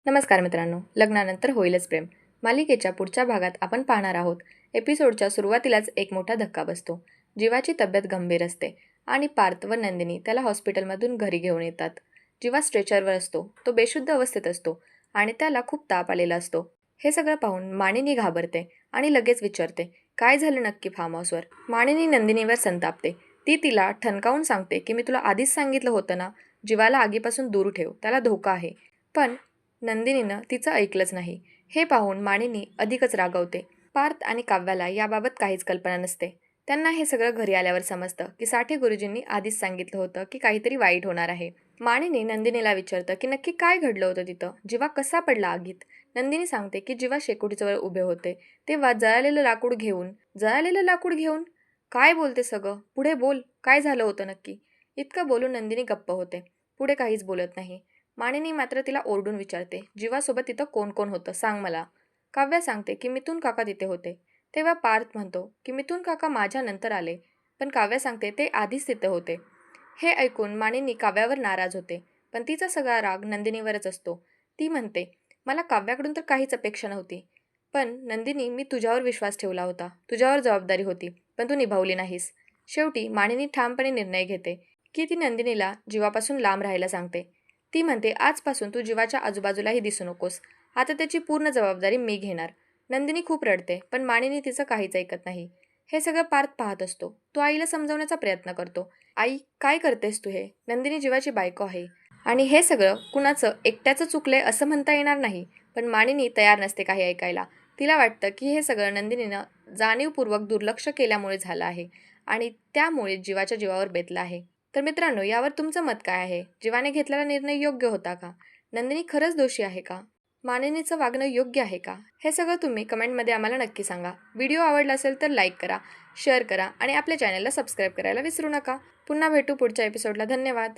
नमस्कार मित्रांनो, लग्नानंतर होईलच प्रेम मालिकेच्या पुढच्या भागात आपण पाहणार आहोत. एपिसोडच्या सुरुवातीलाच एक मोठा धक्का बसतो. जीवाची तब्येत गंभीर असते आणि पार्थ व नंदिनी त्याला हॉस्पिटलमधून घरी घेऊन येतात. जीवा स्ट्रेचरवर असतो. तो बेशुद्ध अवस्थेत असतो आणि त्याला खूप ताप आलेला असतो. हे सगळं पाहून मानिनी घाबरते आणि लगेच विचारते, काय झालं नक्की फार्म हाऊसवर. मानिनी नंदिनीवर संतापते. ती तिला ठणकावून सांगते की मी तुला आधीच सांगितलं होतं ना, जीवाला आगीपासून दूर ठेव, त्याला धोका आहे. पण नंदिनीनं तिचं ऐकलंच नाही. हे पाहून मानिनी अधिकच रागावते. पार्थ आणि काव्याला याबाबत काहीच कल्पना नसते. त्यांना हे सगळं घरी आल्यावर समजतं की साठे गुरुजींनी आधीच सांगितलं होतं की काहीतरी वाईट होणार आहे. मानिनी नंदिनीला विचारतं की नक्की काय घडलं होतं तिथं, जीवा कसा पडला आगीत. नंदिनी सांगते की जीवा शेकोटीजवळ उभे होते तेव्हा जळालेलं लाकूड घेऊन काय बोलते सगळं, पुढे बोल, काय झालं होतं नक्की. इतकं बोलून नंदिनी गप्प होते. पुढे काहीच बोलत नाही. मानिनी मात्र तिला ओरडून विचारते, जीवासोबत तिथं कोण कोण होतं सांग मला. काव्या सांगते की मिथुन काका तिथे होते. तेव्हा पार्थ म्हणतो की मिथुन काका माझ्या नंतर आले, पण काव्या सांगते ते आधीच तिथे होते. हे ऐकून मानिनी काव्यावर नाराज होते, पण तिचा सगळा राग नंदिनीवरच असतो. ती म्हणते, मला काव्याकडून तर काहीच अपेक्षा नव्हती, पण नंदिनी मी तुझ्यावर विश्वास ठेवला होता, तुझ्यावर जबाबदारी होती, पण तू निभावली नाहीस. शेवटी मानिनी ठामपणे निर्णय घेते की ती नंदिनीला जीवापासून लांब राहायला सांगते. ती म्हणते, आजपासून तू जीवाच्या आजूबाजूलाही दिसू नकोस. आता त्याची पूर्ण जबाबदारी मी घेणार. नंदिनी खूप रडते, पण मानिनी तिचं काहीच ऐकत नाही. हे सगळं पार्थ पाहत असतो. तो आईला समजावण्याचा प्रयत्न करतो. आई, काय करतेस तू हे? नंदिनी जीवाची बायको आहे आणि हे सगळं कुणाचं एकट्याचं चुकलंय असं म्हणता येणार नाही. पण मानिनी तयार नसते काही ऐकायला. तिला वाटतं की हे सगळं नंदिनीनं जाणीवपूर्वक दुर्लक्ष केल्यामुळे झालं आहे आणि त्यामुळे जीवाच्या जीवावर बेतलं आहे. तर मित्रांनो, यावर तुमचं मत काय आहे? जीवाने घेतलेला निर्णय योग्य होता का? नंदिनी खरंच दोषी आहे का? मानिनीचं वागणं योग्य आहे का? हे सगळं तुम्ही कमेंटमध्ये आम्हाला नक्की सांगा. व्हिडिओ आवडला असेल तर लाईक करा, शेअर करा आणि आपल्या चॅनलला सबस्क्राईब करायला विसरू नका. पुन्हा भेटू पुढच्या एपिसोडला. धन्यवाद.